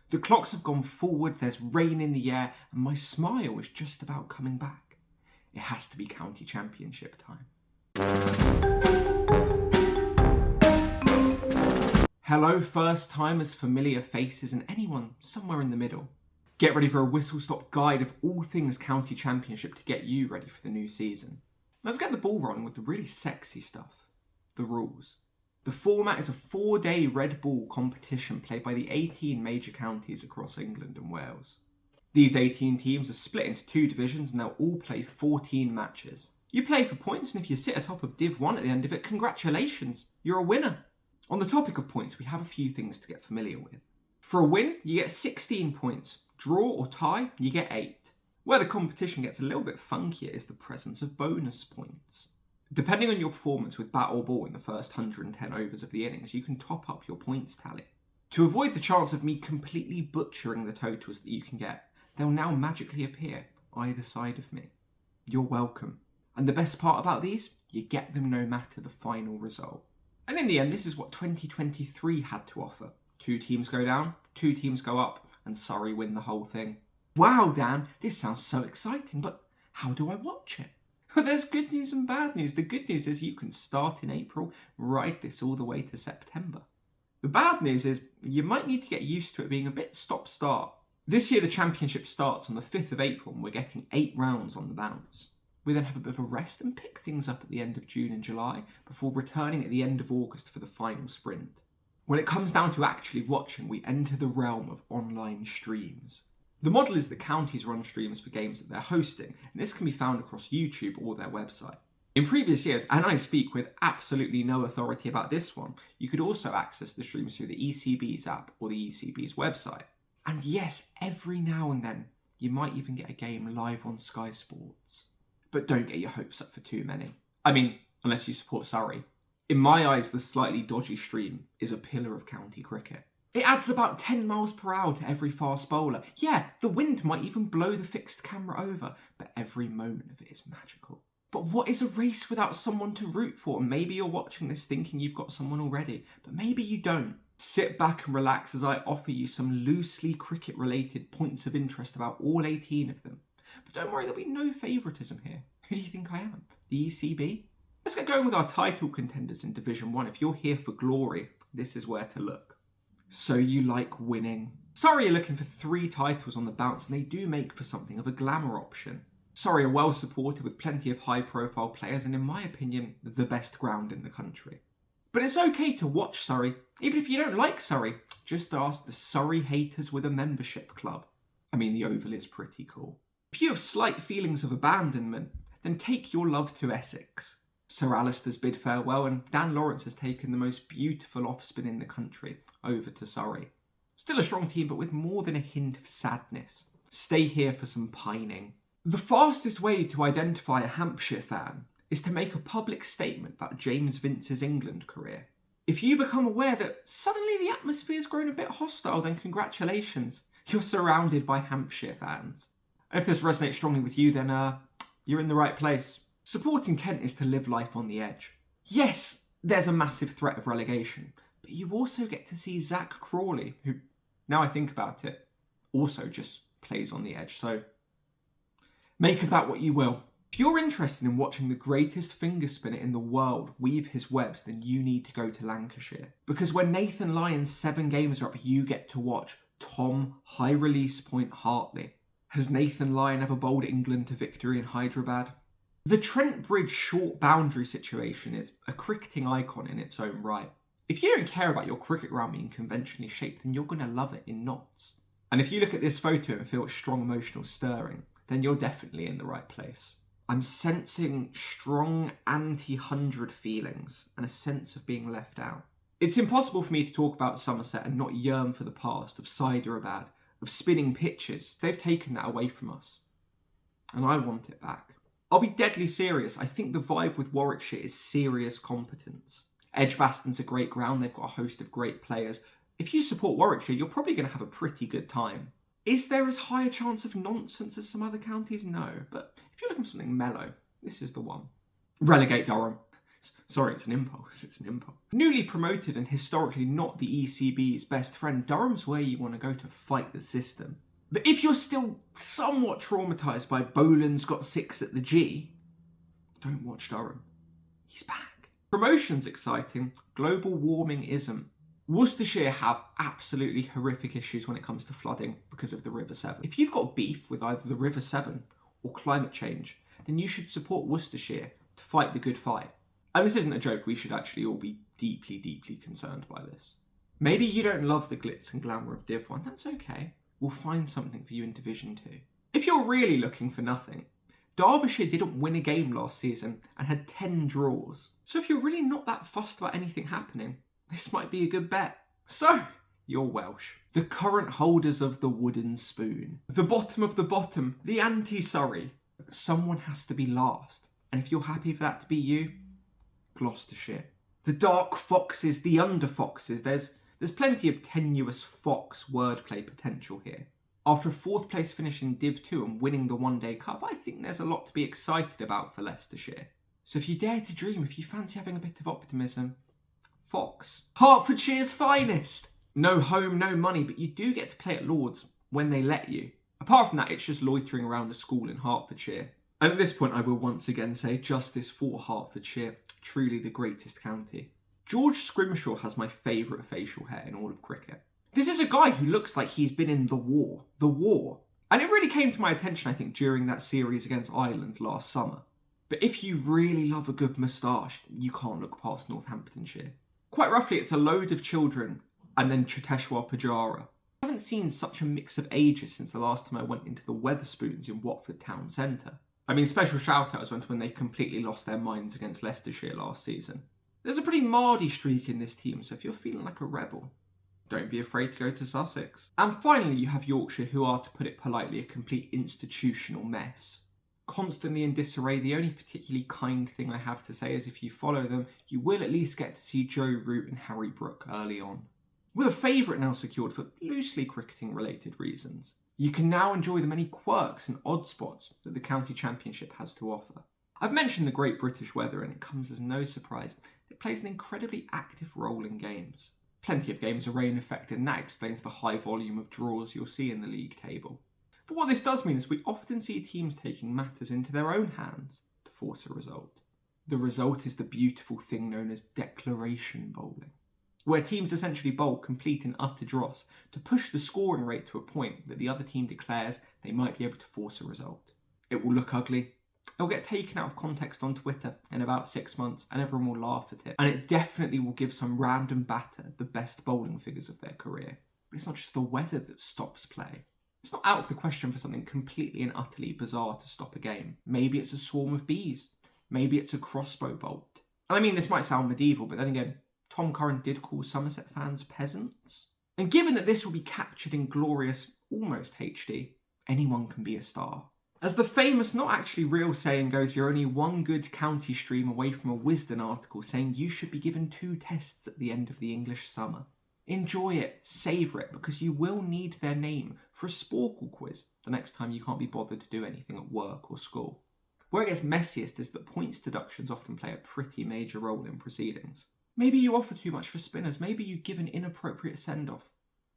The clocks have gone forward, there's rain in the air, and my smile is just about coming back. It has to be county championship time. Hello first timers, familiar faces, and anyone somewhere in the middle. Get ready for a whistle-stop guide of all things county championship to get you ready for the new season. Let's get the ball rolling with the really sexy stuff, the rules. The format is a 4-day red ball competition played by the 18 major counties across England and Wales. These 18 teams are split into 2 divisions and they'll all play 14 matches. You play for points, and if you sit atop of Div 1 at the end of it, congratulations, you're a winner. On the topic of points, we have a few things to get familiar with. For a win, you get 16 points. Draw or tie, you get 8. Where the competition gets a little bit funkier is the presence of bonus points. Depending on your performance with bat or ball in the first 110 overs of the innings, you can top up your points tally. To avoid the chance of me completely butchering the totals that you can get, they'll now magically appear either side of me. You're welcome. And the best part about these, you get them no matter the final result. And in the end, this is what 2023 had to offer. 2 teams go down, 2 teams go up, and Surrey win the whole thing. Wow, Dan, this sounds so exciting, but how do I watch it? There's good news and bad news. The good news is you can start in April, ride this all the way to September. The bad news is you might need to get used to it being a bit stop-start. This year the championship starts on the 5th of April and we're getting 8 rounds on the bounce. We then have a bit of a rest and pick things up at the end of June and July before returning at the end of August for the final sprint. When it comes down to actually watching, we enter the realm of online streams. The model is that counties run streams for games that they're hosting, and this can be found across YouTube or their website. In previous years, and I speak with absolutely no authority about this one, you could also access the streams through the ECB's app or the ECB's website. And yes, every now and then, you might even get a game live on Sky Sports. But don't get your hopes up for too many. I mean, unless you support Surrey. In my eyes, the slightly dodgy stream is a pillar of county cricket. It adds about 10 miles per hour to every fast bowler. Yeah, the wind might even blow the fixed camera over, but every moment of it is magical. But what is a race without someone to root for? And maybe you're watching this thinking you've got someone already, but maybe you don't. Sit back and relax as I offer you some loosely cricket-related points of interest about all 18 of them. But don't worry, there'll be no favouritism here. Who do you think I am? The ECB? Let's get going with our title contenders in Division 1. If you're here for glory, this is where to look. So you like winning. Surrey are looking for 3 titles on the bounce, and they do make for something of a glamour option. Surrey are well supported with plenty of high-profile players and, in my opinion, the best ground in the country. But it's okay to watch Surrey, even if you don't like Surrey. Just ask the Surrey haters with a membership club. I mean, the Oval is pretty cool. If you have slight feelings of abandonment, then take your love to Essex. Sir Alistair's bid farewell and Dan Lawrence has taken the most beautiful off-spin in the country over to Surrey. Still a strong team, but with more than a hint of sadness. Stay here for some pining. The fastest way to identify a Hampshire fan is to make a public statement about James Vince's England career. If you become aware that suddenly the atmosphere's grown a bit hostile, then congratulations. You're surrounded by Hampshire fans. And if this resonates strongly with you, then you're in the right place. Supporting Kent is to live life on the edge. Yes, there's a massive threat of relegation, but you also get to see Zach Crawley, who, now I think about it, also just plays on the edge, so make of that what you will. If you're interested in watching the greatest finger spinner in the world weave his webs, then you need to go to Lancashire. Because when Nathan Lyon's 7 games are up, you get to watch Tom High Release Point Hartley. Has Nathan Lyon ever bowled England to victory in Hyderabad? The Trent Bridge short boundary situation is a cricketing icon in its own right. If you don't care about your cricket ground being conventionally shaped, then you're going to love it in knots. And if you look at this photo and feel strong emotional stirring, then you're definitely in the right place. I'm sensing strong anti-100 feelings and a sense of being left out. It's impossible for me to talk about Somerset and not yearn for the past of Hyderabad, of spinning pitches. They've taken that away from us. And I want it back. I'll be deadly serious. I think the vibe with Warwickshire is serious competence. Edgbaston's a great ground. They've got a host of great players. If you support Warwickshire, you're probably going to have a pretty good time. Is there as high a chance of nonsense as some other counties? No. But if you're looking for something mellow, this is the one. Relegate Durham. Sorry, it's an impulse. It's an impulse. Newly promoted and historically not the ECB's best friend, Durham's where you want to go to fight the system. But if you're still somewhat traumatised by Boland's got 6 at the G, don't watch Durham. He's back. Promotion's exciting. Global warming isn't. Worcestershire have absolutely horrific issues when it comes to flooding because of the River Severn. If you've got beef with either the River Severn or climate change, then you should support Worcestershire to fight the good fight. And this isn't a joke, we should actually all be deeply, deeply concerned by this. Maybe you don't love the glitz and glamour of Div 1, that's okay. We'll find something for you in Division 2. If you're really looking for nothing, Derbyshire didn't win a game last season and had 10 draws. So if you're really not that fussed about anything happening, this might be a good bet. So, you're Welsh. The current holders of the wooden spoon. The bottom of the bottom, the anti-Surrey. Someone has to be last. And if you're happy for that to be you, Gloucestershire. The dark foxes, the under foxes. There's plenty of tenuous fox wordplay potential here. After a 4th place finish in Div 2 and winning the one-day cup, I think there's a lot to be excited about for Leicestershire. So if you dare to dream, if you fancy having a bit of optimism, Fox. Hertfordshire's finest! No home, no money, but you do get to play at Lord's when they let you. Apart from that, it's just loitering around a school in Hertfordshire. And at this point, I will once again say justice for Hertfordshire, truly the greatest county. George Scrimshaw has my favourite facial hair in all of cricket. This is a guy who looks like he's been in the war. The war. And it really came to my attention, I think, during that series against Ireland last summer. But if you really love a good moustache, you can't look past Northamptonshire. Quite roughly, it's a load of children and then Cheteshwar Pujara. I haven't seen such a mix of ages since the last time I went into the Wetherspoons in Watford Town Centre. I mean, special shout-outs went when they completely lost their minds against Leicestershire last season. There's a pretty Mardy streak in this team, so if you're feeling like a rebel, don't be afraid to go to Sussex. And finally, you have Yorkshire, who are, to put it politely, a complete institutional mess. Constantly in disarray, the only particularly kind thing I have to say is if you follow them, you will at least get to see Joe Root and Harry Brook early on. With a favourite now secured for loosely cricketing related reasons, you can now enjoy the many quirks and odd spots that the county championship has to offer. I've mentioned the great British weather, and it comes as no surprise that it plays an incredibly active role in games. Plenty of games are rain affected, and that explains the high volume of draws you'll see in the league table. But what this does mean is we often see teams taking matters into their own hands to force a result. The result is the beautiful thing known as declaration bowling, where teams essentially bowl complete and utter dross to push the scoring rate to a point that the other team declares they might be able to force a result. It will look ugly. It'll get taken out of context on Twitter in about 6 months and everyone will laugh at it. And it definitely will give some random batter the best bowling figures of their career. But it's not just the weather that stops play. It's not out of the question for something completely and utterly bizarre to stop a game. Maybe it's a swarm of bees. Maybe it's a crossbow bolt. And I mean, this might sound medieval, but then again, Tom Curran did call Somerset fans peasants. And given that this will be captured in glorious, almost HD, anyone can be a star. As the famous, not actually real saying goes, you're only one good county stream away from a Wisden article saying you should be given 2 tests at the end of the English summer. Enjoy it, savour it, because you will need their name for a Sporkle quiz the next time you can't be bothered to do anything at work or school. Where it gets messiest is that points deductions often play a pretty major role in proceedings. Maybe you offer too much for spinners, maybe you give an inappropriate send-off.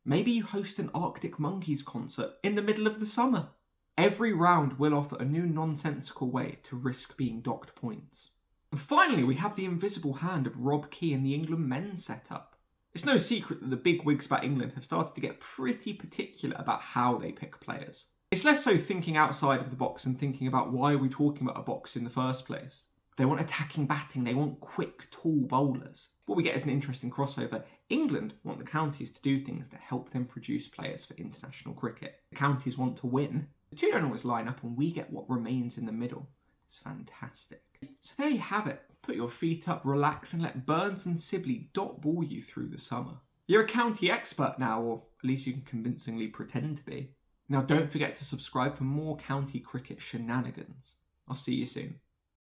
Maybe you host an Arctic Monkeys concert in the middle of the summer. Every round will offer a new nonsensical way to risk being docked points. And finally, we have the invisible hand of Rob Key in the England men's setup. It's no secret that the big wigs about England have started to get pretty particular about how they pick players. It's less so thinking outside of the box and thinking about why are we talking about a box in the first place. They want attacking batting, they want quick, tall bowlers. What we get is an interesting crossover. England want the counties to do things that help them produce players for international cricket. The counties want to win. The two don't always line up and we get what remains in the middle. It's fantastic. So there you have it. Put your feet up, relax and let Burns and Sibley dot ball you through the summer. You're a county expert now, or at least you can convincingly pretend to be. Now don't forget to subscribe for more county cricket shenanigans. I'll see you soon.